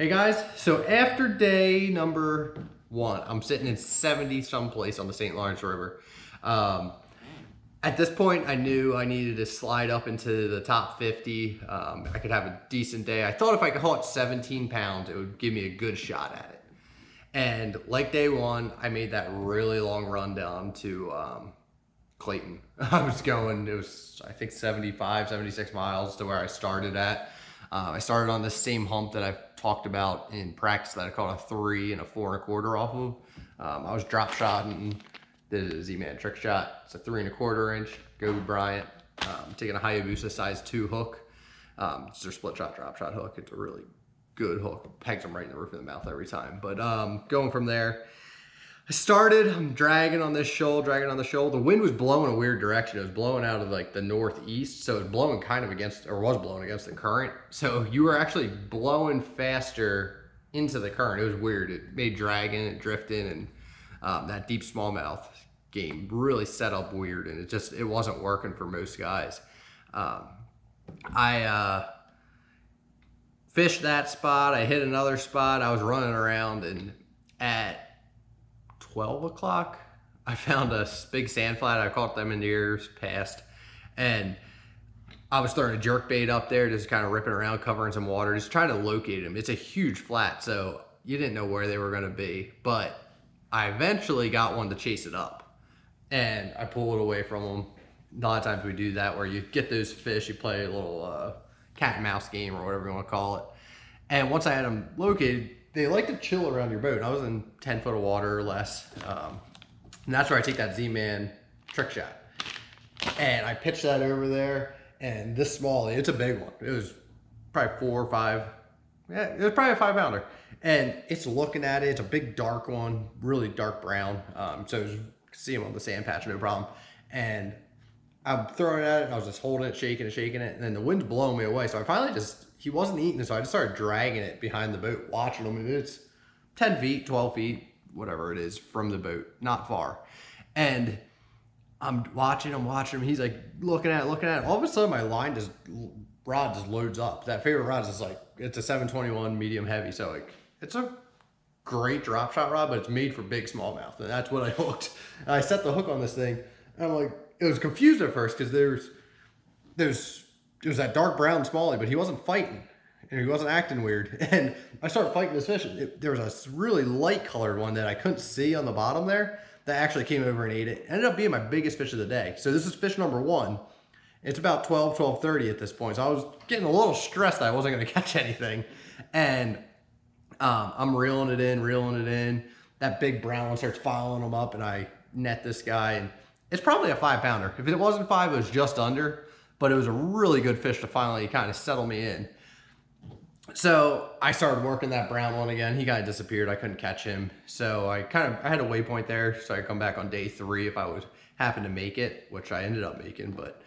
Hey guys, so after day number 1, I'm sitting in 70 someplace on the St. Lawrence River. At this point, I knew I needed to slide up into the top 50. I could have a decent day. I thought if I could haul it 17 pounds, it would give me a good shot at it. And like day 1, I made that really long run down to Clayton. I was I think 75, 76 miles to where I started at. I started on the same hump that I've talked about in practice that I caught a 3 and a 4 1/4 off of. I was drop shotting, did a Z-Man trick shot. It's a 3 1/4 inch Goby Bryant. Taking a Hayabusa size 2 hook. It's their split shot drop shot hook. It's a really good hook. Pegs them right in the roof of the mouth every time. But going from there, I'm dragging on this shoal, The wind was blowing a weird direction. It was blowing out of like the northeast, so it was blowing kind of against the current. So you were actually blowing faster into the current. It was weird. It made dragging and drifting, and that deep smallmouth game really set up weird, and it wasn't working for most guys. I fished that spot. I hit another spot. I was running around, and at 12 o'clock, I found a big sand flat. I caught them in the years past, and I was throwing a jerk bait up there, just kind of ripping around, covering some water, just trying to locate them. It's a huge flat, so you didn't know where they were going to be, but I eventually got one to chase it up, and I pulled it away from them. A lot of times we do that where you get those fish, you play a little cat and mouse game or whatever you want to call it, and once I had them located, they like to chill around your boat. I was in 10 foot of water or less. And that's where I take that Z-Man trick shot. And I pitched that over there. And this Smallie, it's a big one. It was probably 4 or 5. Yeah, it was probably a 5 pounder. And it's looking at it. It's a big dark one, really dark brown. So you can see him on the sand patch, no problem. And I'm throwing it at it, and I was just holding it, shaking it. And then the wind's blowing me away. So I finally he wasn't eating it, so I just started dragging it behind the boat, watching him. And it's 10 feet, 12 feet, whatever it is from the boat, not far. And I'm watching him. He's like looking at it. All of a sudden, my rod just loads up. That favorite rod is like, it's a 721 medium heavy. So like, it's a great drop shot rod, but it's made for big smallmouth. And that's what I hooked. And I set the hook on this thing, and I'm like, it was confused at first because it was that dark brown Smallie, but he wasn't fighting, and he wasn't acting weird. And I started fighting this fish. There was a really light colored one that I couldn't see on the bottom there that actually came over and ate it. It ended up being my biggest fish of the day. So this is fish number 1. It's about 12:30 at this point. So I was getting a little stressed that I wasn't going to catch anything. And I'm reeling it in. That big brown one starts following him up, and I net this guy. And it's probably a 5 pounder. If it wasn't 5, it was just under. But it was a really good fish to finally kind of settle me in. So I started working that brown one again. He kind of disappeared. I couldn't catch him. So I had a waypoint there. So I come back on day 3 if I would happen to make it, which I ended up making. But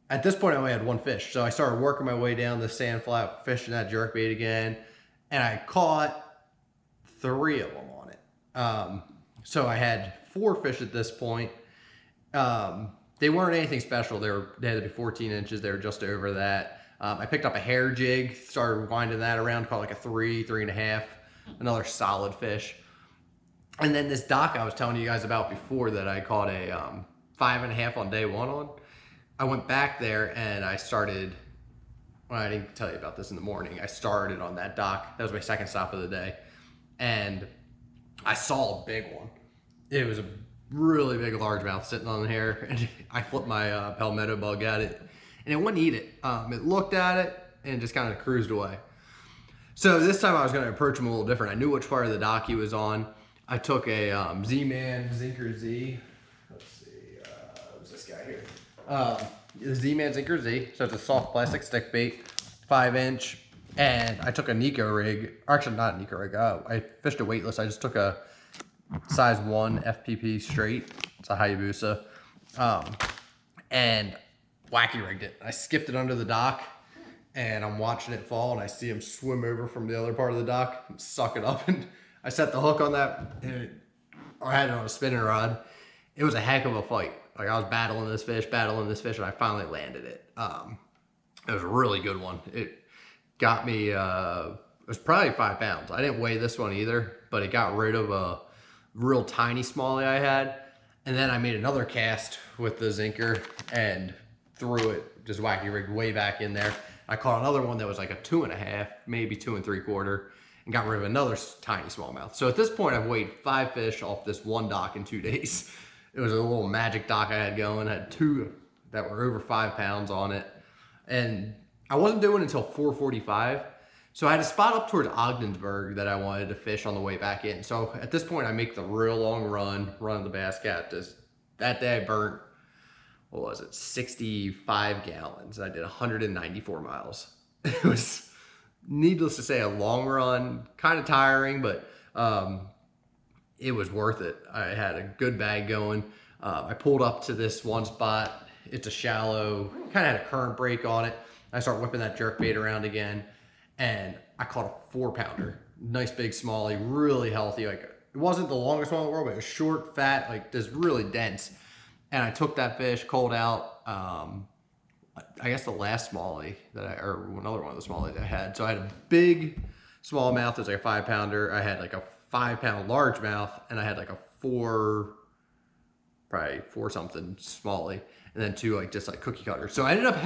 at this point, I only had 1 fish. So I started working my way down the sand flat, fishing that jerkbait again. And I caught 3 of them on it. So I had 4 fish at this point. They weren't anything special. They had to be 14 inches. They were just over that. I picked up a hair jig, started winding that around, caught like a 3, 3.5, another solid fish. And then this dock I was telling you guys about before that I caught a 5.5 on day 1 on. I went back there and I started, well, I didn't tell you about this in the morning. I started on that dock. That was my second stop of the day. And I saw a big one. It was a really big largemouth sitting on here, and I flipped my palmetto bug at it, and it wouldn't eat it. It looked at it and just kind of cruised away. So this time I was going to approach him a little different. I knew which part of the dock he was on. I took a Z-Man Zinker Z. Let's see, who's this guy here? The Z-Man Zinker Z. So it's a soft plastic stick bait, 5 inch, and I took a Nico rig. Or actually, not a Nico rig. I fished a weightless. I just took a size 1 FPP straight. It's a Hayabusa. And wacky rigged it. I skipped it under the dock, and I'm watching it fall, and I see him swim over from the other part of the dock and suck it up. And I set the hook on that, and I had it on a spinning rod. It was a heck of a fight. Like, I was battling this fish, and I finally landed it. It was a really good one. It got me was probably 5 pounds. I didn't weigh this one either, but it got rid of a real tiny smallie I had. And then I made another cast with the zinker and threw it, just wacky rigged way back in there. I caught another one that was like a 2.5, maybe 2 3/4, and got rid of another tiny smallmouth. So at this point, I've weighed 5 fish off this one dock in 2 days. It was a little magic dock I had going. I had 2 that were over 5 pounds on it. And I wasn't doing it until 4:45. So I had a spot up towards Ogdensburg that I wanted to fish on the way back in. So at this point, I make the real long run the Bass Cat. That day I burnt, what was it, 65 gallons. I did 194 miles. It was, needless to say, a long run, kind of tiring, but it was worth it. I had a good bag going. I pulled up to this one spot. It's a shallow, kind of had a current break on it. I start whipping that jerkbait around again, and I caught a 4-pounder. Nice big smallie, really healthy. Like, it wasn't the longest one in the world, but it was short, fat, like just really dense. And I took that fish cold out. I guess the last smallie or another one of the smallies I had. So I had a big smallmouth. It was like a 5-pounder. I had like a 5-pound largemouth, and I had like a probably 4 something smallie, and then 2 like just like cookie cutters. So I ended up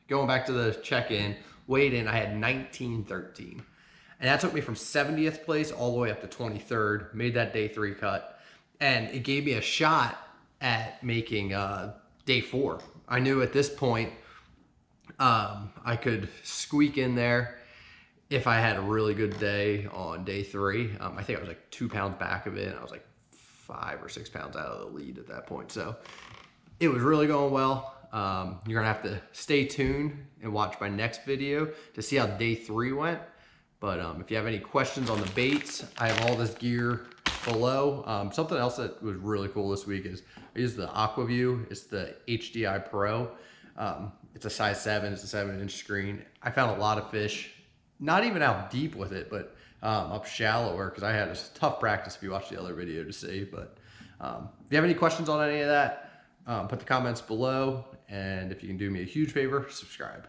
going back to the check-in, weighed in, I had 1913. And that took me from 70th place all the way up to 23rd, made that day 3 cut. And it gave me a shot at making day 4. I knew at this point I could squeak in there if I had a really good day on day 3. I think I was like 2 pounds back of it, and I was like 5 or 6 pounds out of the lead at that point. So it was really going well. You're gonna have to stay tuned and watch my next video to see how day 3 went. But if you have any questions on the baits, I have all this gear below. Something else that was really cool this week is I used the AquaView. It's the HDI Pro. It's a size 7. It's a 7-inch screen. I found a lot of fish, not even out deep with it, but up shallower, because I had a tough practice if you watch the other video to see. But if you have any questions on any of that, put the comments below. And if you can do me a huge favor, subscribe.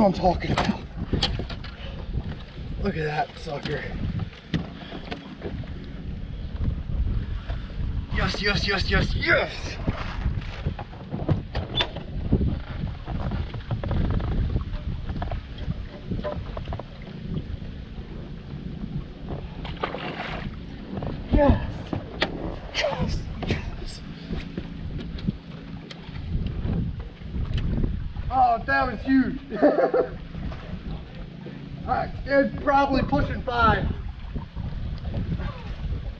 what I'm talking about. Look at that sucker. Yes, yes, yes, yes, yes! Yes! Yes! Yes! Oh, that was huge! It's probably pushing 5.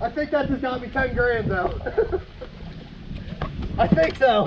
I think that just got me 10 grand though. I think so.